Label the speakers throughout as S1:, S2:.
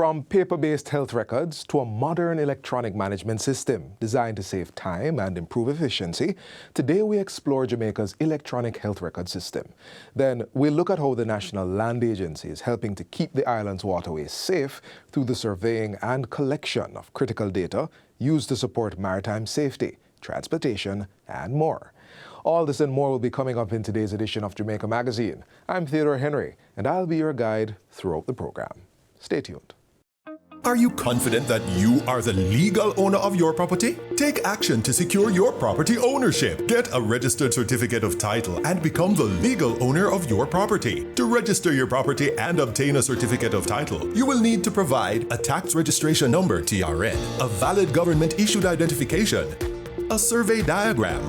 S1: From paper-based health records to a modern electronic management system designed to save time and improve efficiency, today we explore Jamaica's electronic health record system. Then we'll look at how the National Land Agency is helping to keep the island's waterways safe through the surveying and collection of critical data used to support maritime safety, transportation, and more. All this and more will be coming up in today's edition of Jamaica Magazine. I'm Theodore Henry, and I'll be your guide throughout the program. Stay tuned.
S2: Are you confident that you are the legal owner of your property? Take action to secure your property ownership. Get a registered certificate of title and become the legal owner of your property. To register your property and obtain a certificate of title, you will need to provide a tax registration number (TRN), a valid government-issued identification, a survey diagram,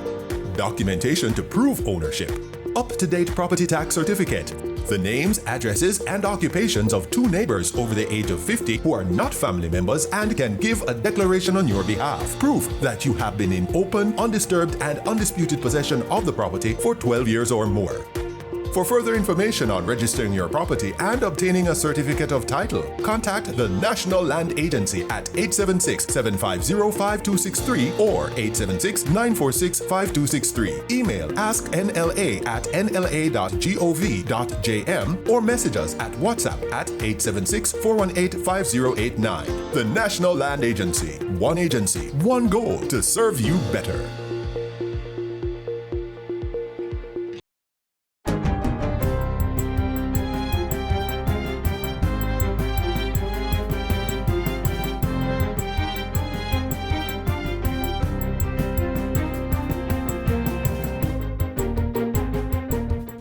S2: documentation to prove ownership, up-to-date property tax certificate, the names, addresses, and occupations of 2 neighbors over the age of 50 who are not family members and can give a declaration on your behalf. Proof that you have been in open, undisturbed, and undisputed possession of the property for 12 years or more. For further information on registering your property and obtaining a certificate of title, contact the National Land Agency at 876-750-5263 or 876-946-5263. Email asknla@nla.gov.jm or message us at WhatsApp at 876-418-5089. The National Land Agency. One agency, one goal to serve you better.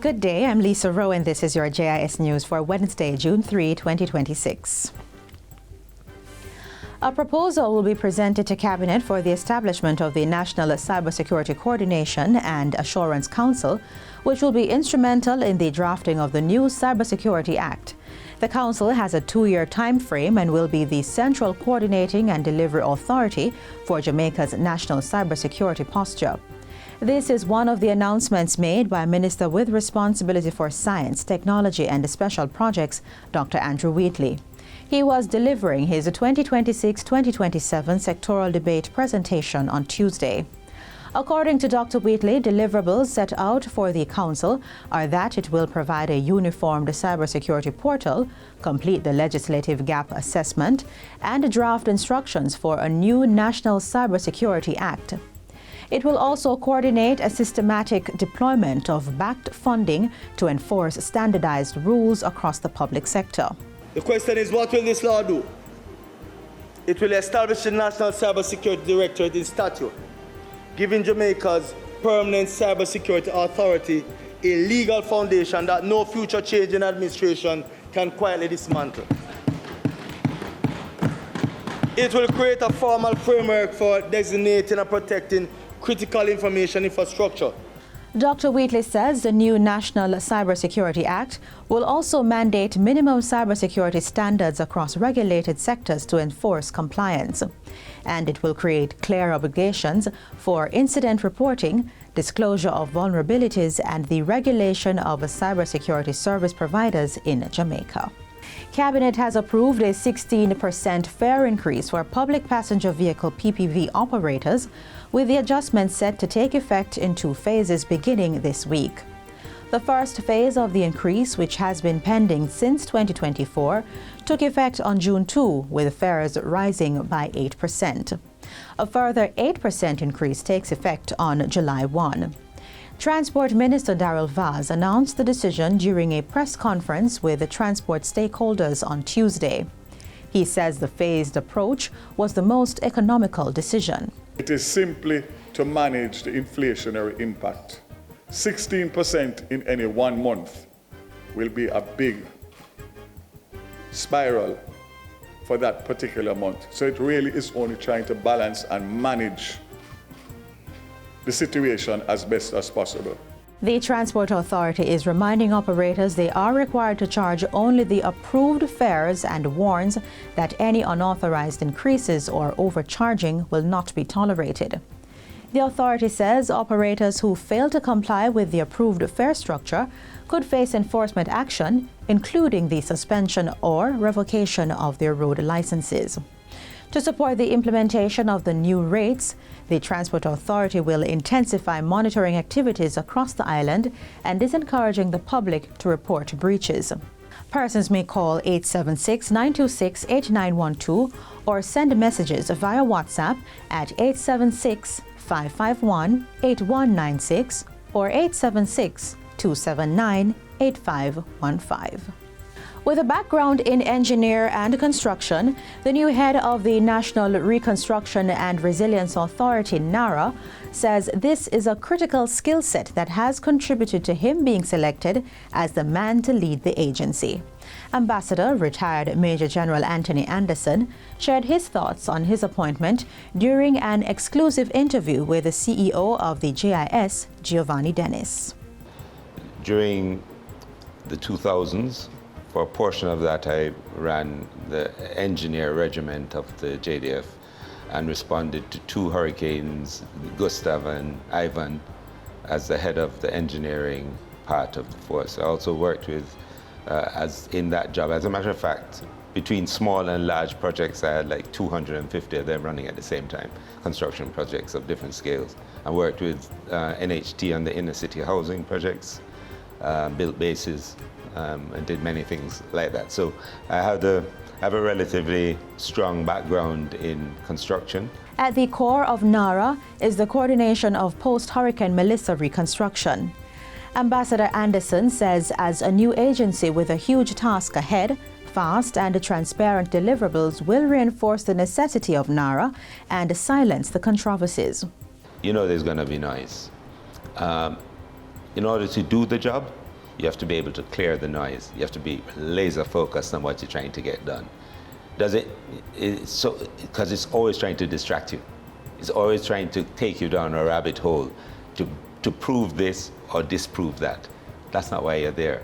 S3: Good day, I'm Lisa Rowe and this is your JIS News for Wednesday, June 3, 2026. A proposal will be presented to Cabinet for the establishment of the National Cybersecurity Coordination and Assurance Council, which will be instrumental in the drafting of the new Cybersecurity Act. The Council has a 2-year time frame and will be the central coordinating and delivery authority for Jamaica's national cybersecurity posture. This is one of the announcements made by Minister with Responsibility for Science, Technology and Special Projects, Dr. Andrew Wheatley. He was delivering his 2026-2027 sectoral debate presentation on Tuesday. According to Dr. Wheatley, deliverables set out for the Council are that it will provide a uniformed cybersecurity portal, complete the legislative gap assessment, and draft instructions for a new National Cybersecurity Act. It will also coordinate a systematic deployment of backed funding to enforce standardized rules across the public sector.
S4: The question is, what will this law do? It will establish the National Cybersecurity Directorate in statute, giving Jamaica's permanent cybersecurity authority a legal foundation that no future change in administration can quietly dismantle. It will create a formal framework for designating and protecting critical information infrastructure.
S3: Dr. Wheatley says the new National Cybersecurity Act will also mandate minimum cybersecurity standards across regulated sectors to enforce compliance. And it will create clear obligations for incident reporting, disclosure of vulnerabilities, and the regulation of cybersecurity service providers in Jamaica. Cabinet has approved a 16% fare increase for public passenger vehicle PPV operators, with the adjustment set to take effect in 2 phases beginning this week. The first phase of the increase, which has been pending since 2024, took effect on June 2, with fares rising by 8%. A further 8% increase takes effect on July 1. Transport Minister Darrell Vaz announced the decision during a press conference with the transport stakeholders on Tuesday. He says the phased approach was the most economical decision.
S5: It is simply to manage the inflationary impact. 16% in any 1 month will be a big spiral for that particular month. So it really is only trying to balance and manage the situation as best as possible.
S3: The Transport Authority is reminding operators they are required to charge only the approved fares and warns that any unauthorized increases or overcharging will not be tolerated. The authority says operators who fail to comply with the approved fare structure could face enforcement action, including the suspension or revocation of their road licenses. To support the implementation of the new rates, the Transport Authority will intensify monitoring activities across the island and is encouraging the public to report breaches. Persons may call 876-926-8912 or send messages via WhatsApp at 876-551-8196 or 876-279-8515. With a background in engineer and construction, the new head of the National Reconstruction and Resilience Authority, NARA, says this is a critical skill set that has contributed to him being selected as the man to lead the agency. Ambassador, retired Major General Anthony Anderson, shared his thoughts on his appointment during an exclusive interview with the CEO of the JIS, Giovanni Dennis.
S6: During the 2000s, for a portion of that, I ran the engineer regiment of the JDF and responded to 2 hurricanes, Gustav and Ivan, as the head of the engineering part of the force. I also worked with, as in that job. As a matter of fact, between small and large projects, I had like 250 of them running at the same time, construction projects of different scales. I worked with NHT on the inner city housing projects, built bases, and did many things like that. So I have a relatively strong background in construction.
S3: At the core of NARA is the coordination of post-Hurricane Melissa reconstruction. Ambassador Anderson says as a new agency with a huge task ahead, fast and transparent deliverables will reinforce the necessity of NARA and silence the controversies.
S6: You know there's going to be noise. In order to do the job, you have to be able to clear the noise. You have to be laser focused on what you're trying to get done. Because it's always trying to distract you. It's always trying to take you down a rabbit hole to prove this or disprove that. That's not why you're there.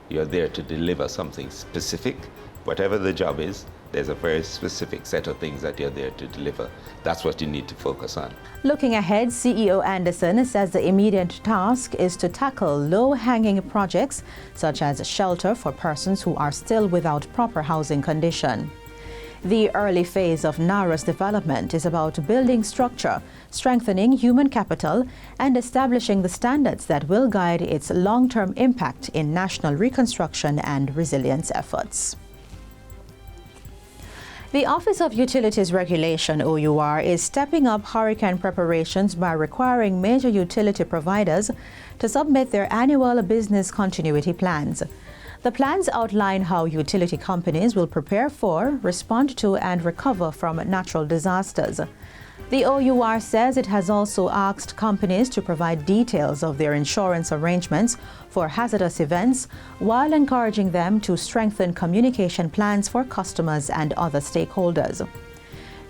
S6: You're there to deliver something specific. Whatever the job is, there's a very specific set of things that you're there to deliver. That's what you need to focus on.
S3: Looking ahead, CEO Anderson says the immediate task is to tackle low-hanging projects such as shelter for persons who are still without proper housing condition. The early phase of NARA's development is about building structure, strengthening human capital, and establishing the standards that will guide its long-term impact in national reconstruction and resilience efforts. The Office of Utilities Regulation, OUR, is stepping up hurricane preparations by requiring major utility providers to submit their annual business continuity plans. The plans outline how utility companies will prepare for, respond to, and recover from natural disasters. The OUR says it has also asked companies to provide details of their insurance arrangements for hazardous events while encouraging them to strengthen communication plans for customers and other stakeholders.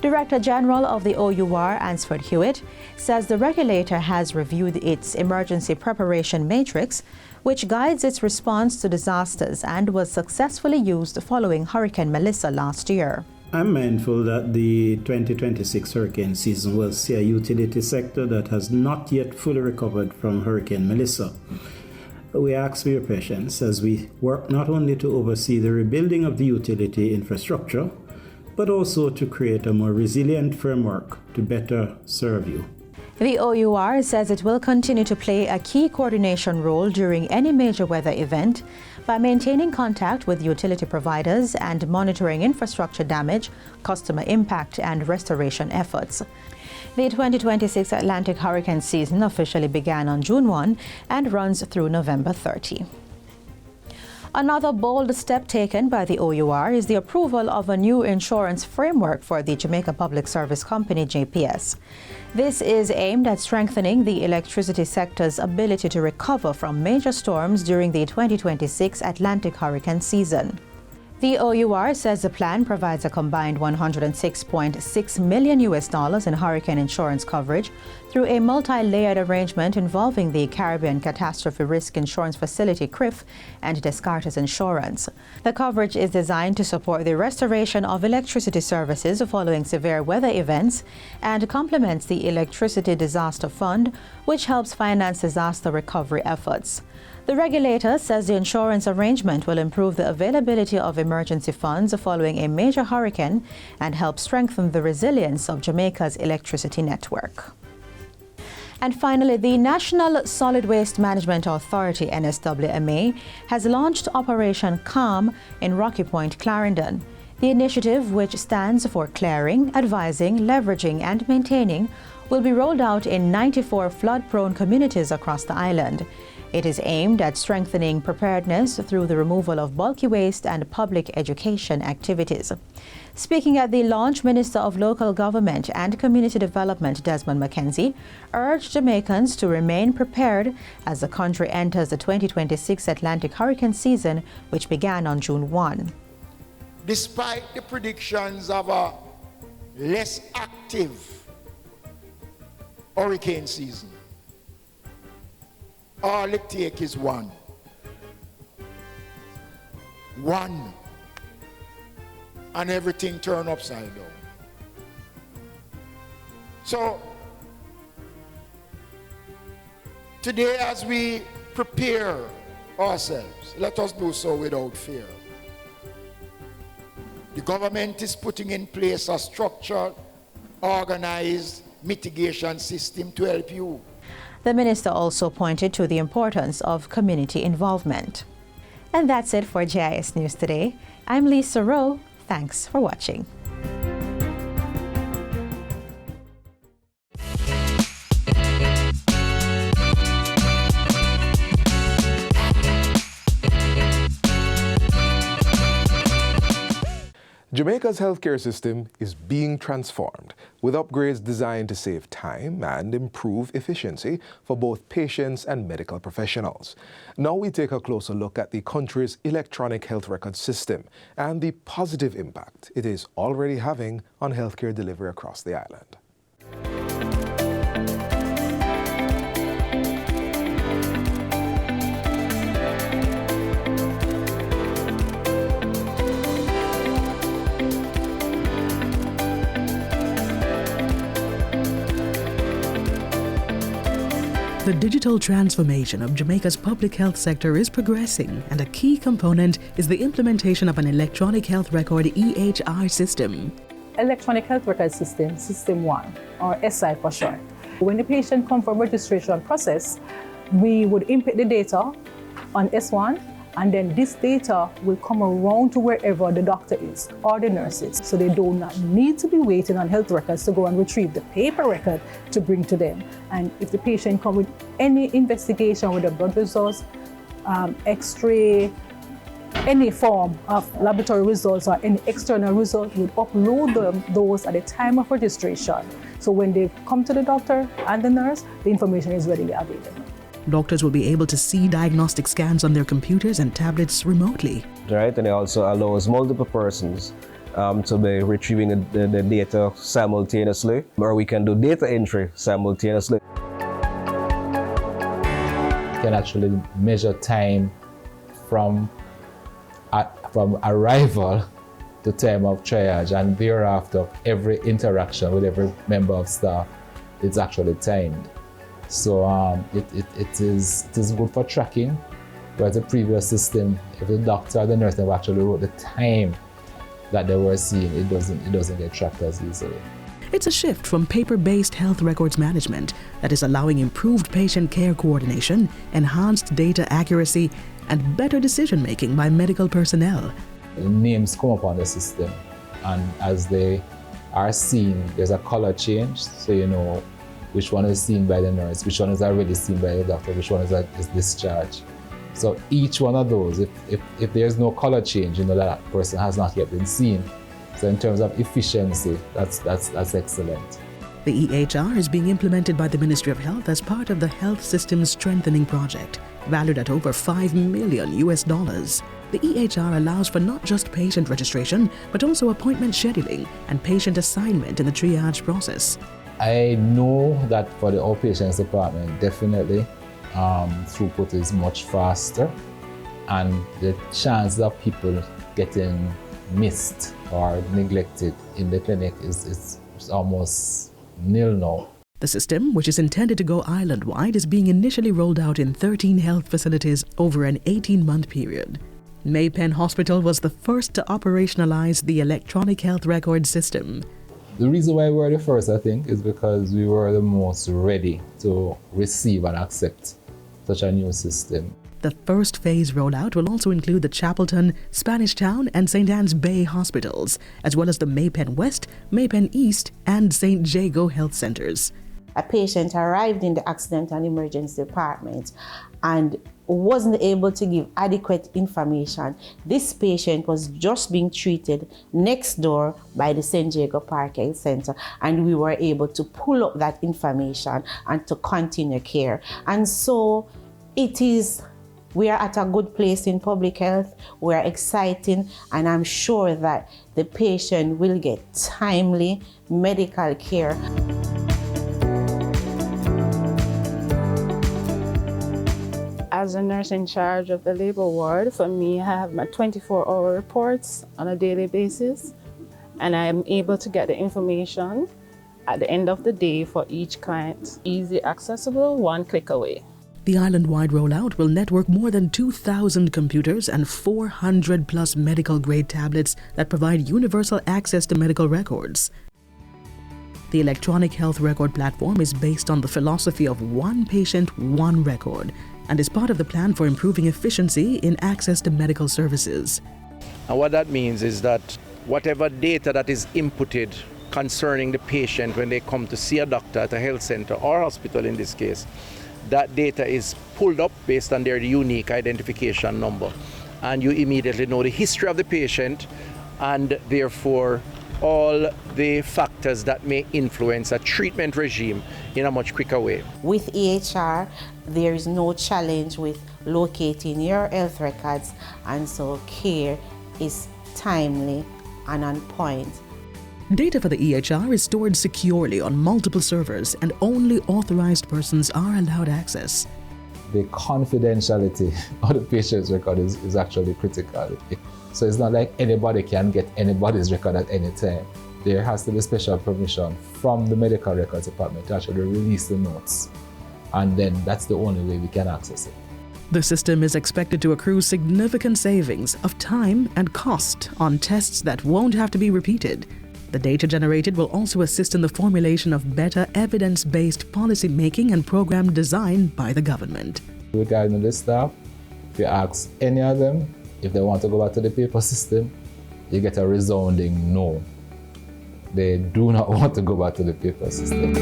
S3: Director General of the OUR, Ansford Hewitt, says the regulator has reviewed its emergency preparation matrix, which guides its response to disasters and was successfully used following Hurricane Melissa last year.
S7: I'm mindful that the 2026 hurricane season will see a utility sector that has not yet fully recovered from Hurricane Melissa. We ask for your patience as we work not only to oversee the rebuilding of the utility infrastructure, but also to create a more resilient framework to better serve you.
S3: The OUR says it will continue to play a key coordination role during any major weather event by maintaining contact with utility providers and monitoring infrastructure damage, customer impact, and restoration efforts. The 2026 Atlantic hurricane season officially began on June 1 and runs through November 30. Another bold step taken by the OUR is the approval of a new insurance framework for the Jamaica Public Service Company, JPS. This is aimed at strengthening the electricity sector's ability to recover from major storms during the 2026 Atlantic hurricane season. The OUR says the plan provides a combined $106.6 million in hurricane insurance coverage through a multi-layered arrangement involving the Caribbean Catastrophe Risk Insurance Facility (CRIF) and Descartes Insurance. The coverage is designed to support the restoration of electricity services following severe weather events and complements the Electricity Disaster Fund, which helps finance disaster recovery efforts. The regulator says the insurance arrangement will improve the availability of emergency funds following a major hurricane and help strengthen the resilience of Jamaica's electricity network. And finally, the National Solid Waste Management Authority, NSWMA, has launched Operation Calm in Rocky Point, Clarendon. The initiative, which stands for Clearing, Advising, Leveraging and Maintaining, will be rolled out in 94 flood-prone communities across the island. It is aimed at strengthening preparedness through the removal of bulky waste and public education activities. Speaking at the launch, Minister of Local Government and Community Development Desmond McKenzie urged Jamaicans to remain prepared as the country enters the 2026 Atlantic hurricane season, which began on June 1.
S8: Despite the predictions of a less active hurricane season, all it takes is one. And everything turn upside down. So, today as we prepare ourselves, let us do so without fear. The government is putting in place a structured, organized mitigation system to help you.
S3: The minister also pointed to the importance of community involvement. And that's it for JIS News Today. I'm Lisa Rowe. Thanks for watching.
S1: Jamaica's healthcare system is being transformed with upgrades designed to save time and improve efficiency for both patients and medical professionals. Now we take a closer look at the country's electronic health record system and the positive impact it is already having on healthcare delivery across the island.
S9: The digital transformation of Jamaica's public health sector is progressing, and a key component is the implementation of an electronic health record EHR system.
S10: Electronic Health Record System, System 1, or SI for short. When the patient comes for registration process, we would input the data on S1, and then this data will come around to wherever the doctor is or the nurse is. So they do not need to be waiting on health records to go and retrieve the paper record to bring to them. And if the patient comes with any investigation with the blood results, X-ray, any form of laboratory results or any external results, we upload those at the time of registration. So when they come to the doctor and the nurse, the information is readily available.
S9: Doctors will be able to see diagnostic scans on their computers and tablets remotely.
S11: Right, and it also allows multiple persons to be retrieving the data simultaneously, or we can do data entry simultaneously.
S12: You can actually measure time from arrival to time of triage, and thereafter every interaction with every member of staff is actually timed. So it is good for tracking, whereas the previous system, if the doctor or the nurse never actually wrote the time that they were seeing, it doesn't get tracked as easily.
S9: It's a shift from paper-based health records management that is allowing improved patient care coordination, enhanced data accuracy, and better decision-making by medical personnel.
S12: The names come up on the system, and as they are seen, there's a color change, so you know which one is seen by the nurse, which one is already seen by the doctor, which one is discharged. So each one of those, if there's no color change, you know that person has not yet been seen. So in terms of efficiency, that's excellent.
S9: The EHR is being implemented by the Ministry of Health as part of the Health Systems Strengthening Project, valued at over $5 million. The EHR allows for not just patient registration, but also appointment scheduling and patient assignment in the triage process.
S12: I know that for the outpatients department, definitely throughput is much faster, and the chance of people getting missed or neglected in the clinic is almost nil now.
S9: The system, which is intended to go island-wide, is being initially rolled out in 13 health facilities over an 18-month period. Maypen Hospital was the first to operationalize the electronic health record system.
S12: The reason why we were the first, I think, is because we were the most ready to receive and accept such a new system.
S9: The first phase rollout will also include the Chapelton, Spanish Town and St. Anne's Bay hospitals, as well as the Maypen West, Maypen East and St. Jago health centers.
S13: A patient arrived in the accident and emergency department and wasn't able to give adequate information. This patient was just being treated next door by the St. Jago Park Health Center, and we were able to pull up that information and to continue care. And so we are at a good place in public health. We are exciting, and I'm sure that the patient will get timely medical care.
S14: As a nurse in charge of the labor ward, for me, I have my 24-hour reports on a daily basis, and I am able to get the information at the end of the day for each client. Easy accessible, one click away.
S9: The island-wide rollout will network more than 2,000 computers and 400 plus medical-grade tablets that provide universal access to medical records. The electronic health record platform is based on the philosophy of one patient, one record, and is part of the plan for improving efficiency in access to medical services.
S15: And what that means is that whatever data that is inputted concerning the patient when they come to see a doctor at a health center or hospital in this case, that data is pulled up based on their unique identification number. And you immediately know the history of the patient and therefore all the factors that may influence a treatment regime in a much quicker way.
S13: With EHR, there is no challenge with locating your health records, and so care is timely and on point.
S9: Data for the EHR is stored securely on multiple servers, and only authorized persons are allowed access.
S12: The confidentiality of the patient's record is actually critical. So it's not like anybody can get anybody's record at any time. There has to be special permission from the medical records department to actually release the notes. And then that's the only way we can access it.
S9: The system is expected to accrue significant savings of time and cost on tests that won't have to be repeated. The data generated will also assist in the formulation of better evidence-based policy making and program design by the government.
S12: Regarding the staff, if you ask any of them if they want to go back to the paper system, you get a resounding no. They do not want to go back to the paper system.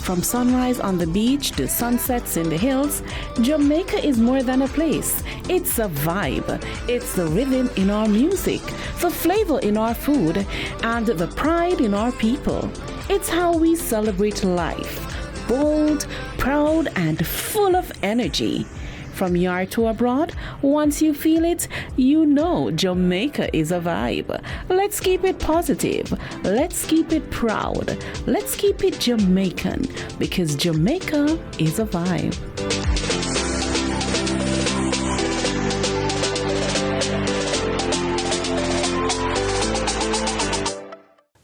S16: From sunrise on the beach to sunsets in the hills, Jamaica is more than a place. It's a vibe. It's the rhythm in our music, the flavor in our food, and the pride in our people. It's how we celebrate life. Bold, proud, and full of energy. From yard to abroad, once you feel it, you know Jamaica is a vibe. Let's keep it positive. Let's keep it proud. Let's keep it Jamaican, because Jamaica is a vibe.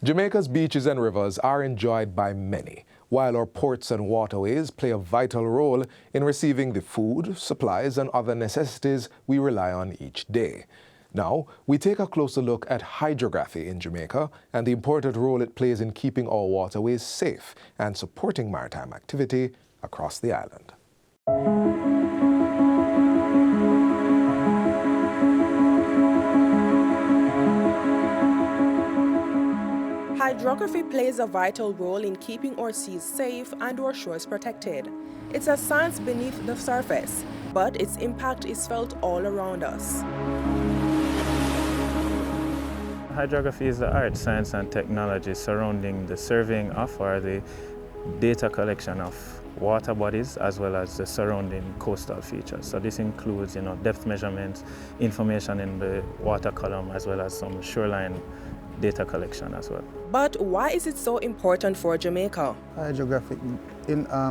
S1: Jamaica's beaches and rivers are enjoyed by many, while our ports and waterways play a vital role in receiving the food, supplies, and other necessities we rely on each day. Now, we take a closer look at hydrography in Jamaica and the important role it plays in keeping our waterways safe and supporting maritime activity across the island.
S17: Hydrography plays a vital role in keeping our seas safe and our shores protected. It's a science beneath the surface, but its impact is felt all around us.
S18: Hydrography is the art, science, and technology surrounding the surveying of or the data collection of water bodies as well as the surrounding coastal features. So this includes, depth measurements, information in the water column, as well as some shoreline data collection as well.
S17: But why is it so important for Jamaica?
S19: Hydrographic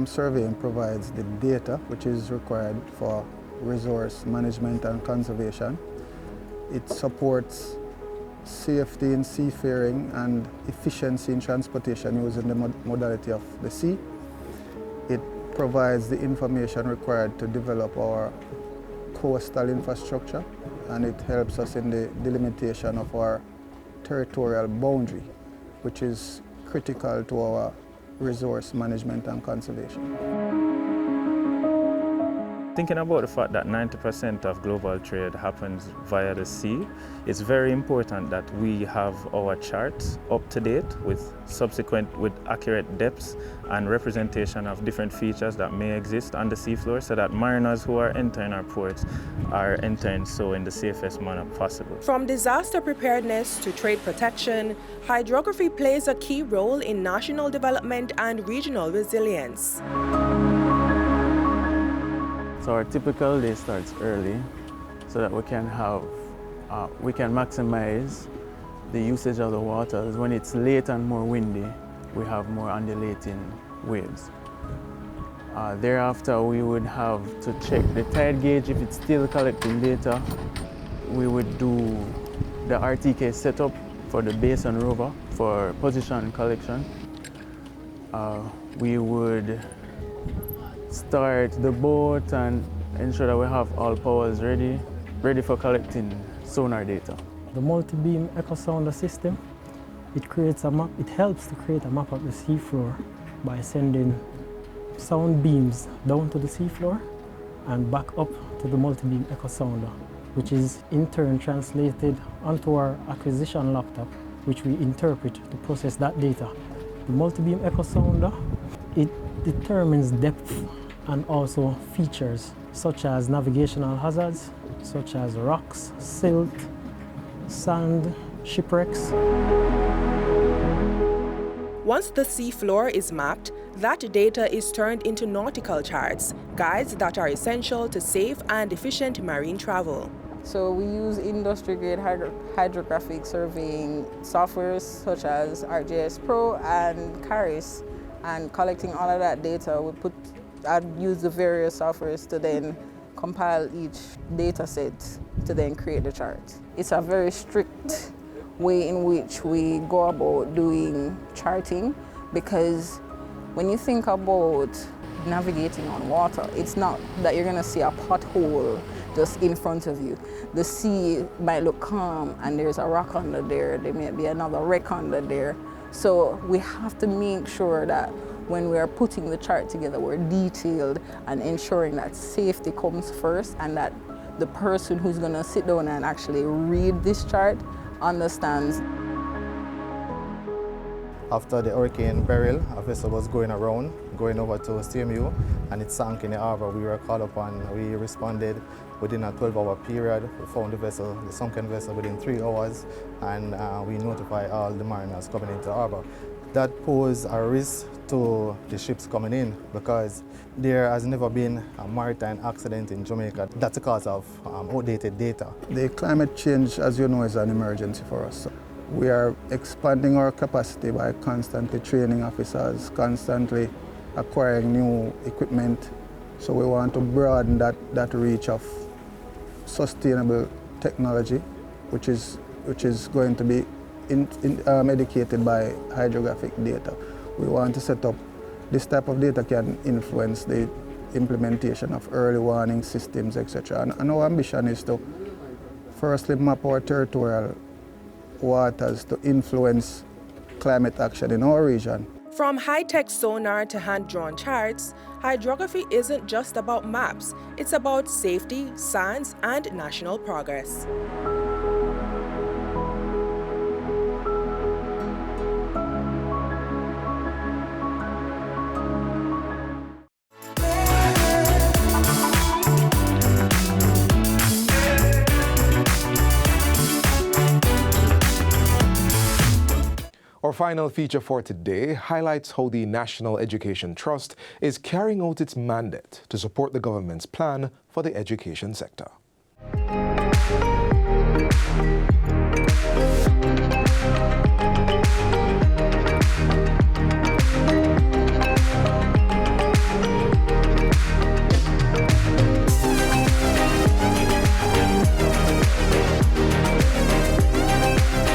S19: surveying provides the data which is required for resource management and conservation. It supports safety in seafaring and efficiency in transportation using the modality of the sea. It provides the information required to develop our coastal infrastructure, and it helps us in the delimitation of our territorial boundary, which is critical to our resource management and conservation.
S18: Thinking about the fact that 90% of global trade happens via the sea, it's very important that we have our charts up to date with accurate depths and representation of different features that may exist on the seafloor, so that mariners who are entering our ports are entering so in the safest manner possible.
S17: From disaster preparedness to trade protection, hydrography plays a key role in national development and regional resilience.
S20: So our typical day starts early so that we can maximize the usage of the waters. When it's late and more windy, we have more undulating waves. Thereafter, we would have to check the tide gauge if it's still collecting data. We would do the RTK setup for the base and rover for position collection. We would start the boat and ensure that we have all powers ready for collecting sonar data.
S21: The multi-beam echo sounder system, it creates a map. It helps to create a map of the seafloor by sending sound beams down to the seafloor and back up to the multi-beam echo sounder, which is in turn translated onto our acquisition laptop, which we interpret to process that data. The multi-beam echo sounder, it determines depth and also features such as navigational hazards, such as rocks, silt, sand, shipwrecks.
S17: Once the seafloor is mapped, that data is turned into nautical charts, guides that are essential to safe and efficient marine travel.
S22: So we use industry-grade hydrographic surveying softwares such as WatchJIS Pro and CARIS, and collecting all of that data, I'd use the various softwares to then compile each data set to then create the chart. It's a very strict way in which we go about doing charting, because when you think about navigating on water, it's not that you're going to see a pothole just in front of you. The sea might look calm and there's a rock under there, there may be another wreck under there. So we have to make sure that when we are putting the chart together, we're detailed and ensuring that safety comes first, and that the person who's going to sit down and actually read this chart understands.
S23: After the Hurricane Beryl, a vessel was going over to CMU, and it sank in the harbor. We were called upon, we responded within a 12-hour period. We found the sunken vessel within 3 hours, and we notified all the mariners coming into the harbor. That posed a risk to the ships coming in, because there has never been a maritime accident in Jamaica. That's because of outdated data.
S19: The climate change, as you know, is an emergency for us. We are expanding our capacity by constantly training officers, constantly acquiring new equipment. So we want to broaden that reach of sustainable technology, which is going to be medicated by hydrographic data. We want to set up this type of data can influence the implementation of early warning systems, etc. And our ambition is to firstly map our territorial waters to influence climate action in our region.
S17: From high-tech sonar to hand-drawn charts, hydrography isn't just about maps. It's about safety, science, and national progress.
S1: Our final feature for today highlights how the National Education Trust is carrying out its mandate to support the government's plan for the education sector.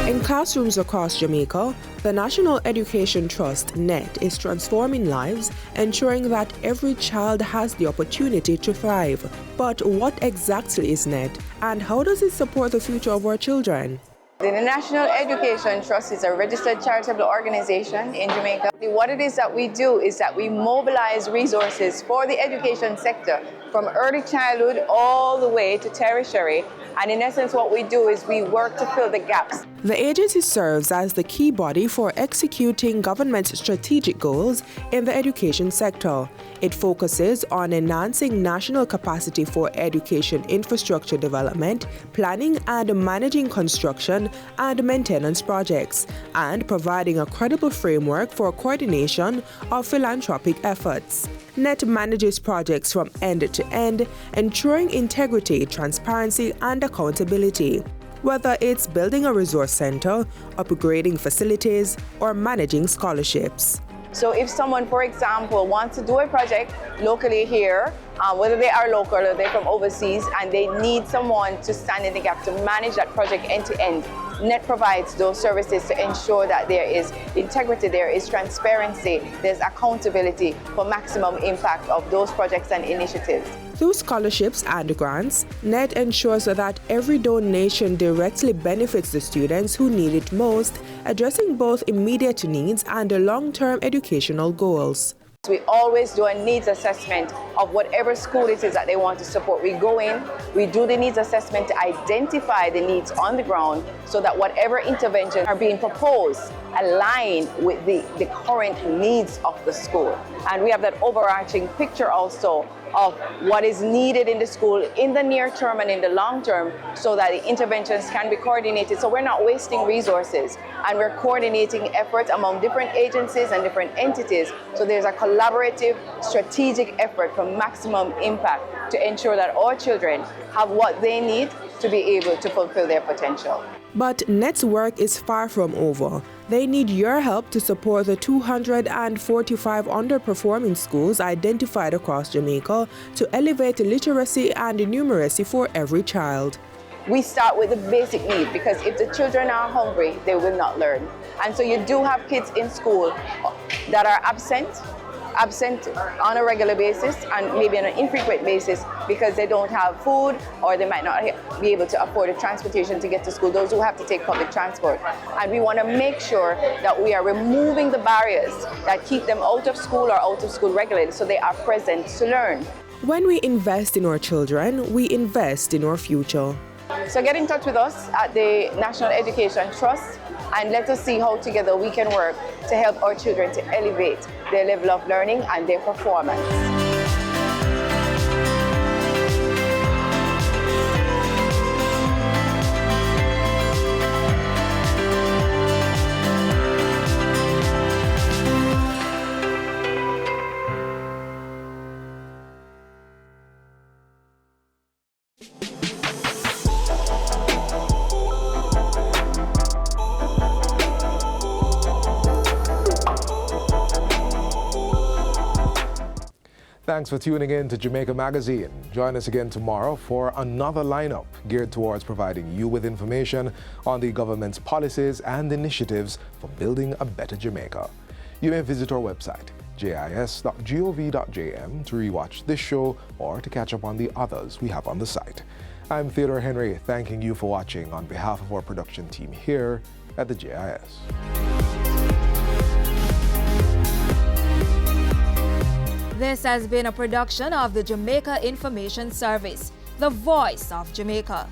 S17: In classrooms across Jamaica, the National Education Trust, NET, is transforming lives, ensuring that every child has the opportunity to thrive. But what exactly is NET, and how does it support the future of our children?
S2: The National Education Trust is a registered charitable organization in Jamaica. What it is that we do is that we mobilize resources for the education sector from early childhood all the way to tertiary. And in essence, what we do is we work to fill the gaps.
S17: The agency serves as the key body for executing government's strategic goals in the education sector. It focuses on enhancing national capacity for education infrastructure development, planning and managing construction and maintenance projects, and providing a credible framework for coordination of philanthropic efforts. NET manages projects from end to end, ensuring integrity, transparency, and accountability. Whether it's building a resource center, upgrading facilities, or managing scholarships.
S2: So if someone, for example, wants to do a project locally here, whether they are local or they're from overseas, and they need someone to stand in the gap to manage that project end to end, NET provides those services to ensure that there is integrity, there is transparency, there's accountability for maximum impact of those projects and initiatives.
S17: Through scholarships and grants, NET ensures that every donation directly benefits the students who need it most, addressing both immediate needs and long-term educational goals.
S2: We always do a needs assessment of whatever school it is that they want to support. We go in, we do the needs assessment to identify the needs on the ground so that whatever interventions are being proposed align with the current needs of the school. And we have that overarching picture also of what is needed in the school in the near term and in the long term so that the interventions can be coordinated. So we're not wasting resources and we're coordinating efforts among different agencies and different entities. So there's a collaborative, strategic effort for maximum impact to ensure that our children have what they need to be able to fulfill their potential.
S17: But NET's work is far from over. They need your help to support the 245 underperforming schools identified across Jamaica to elevate literacy and numeracy for every child.
S2: We start with the basic need because if the children are hungry, they will not learn. And so you do have kids in school that are absent on a regular basis and maybe on an infrequent basis because they don't have food or they might not be able to afford a transportation to get to school, those who have to take public transport. And we want to make sure that we are removing the barriers that keep them out of school or out of school regularly so they are present to learn.
S17: When we invest in our children, we invest in our future.
S2: So get in touch with us at the National Education Trust and let us see how together we can work to help our children to elevate their level of learning and their performance.
S1: Thanks for tuning in to Jamaica Magazine. Join us again tomorrow for another lineup geared towards providing you with information on the government's policies and initiatives for building a better Jamaica. You may visit our website, jis.gov.jm, to rewatch this show or to catch up on the others we have on the site. I'm Theodore Henry, thanking you for watching on behalf of our production team here at the JIS.
S4: This has been a production of the Jamaica Information Service, the voice of Jamaica.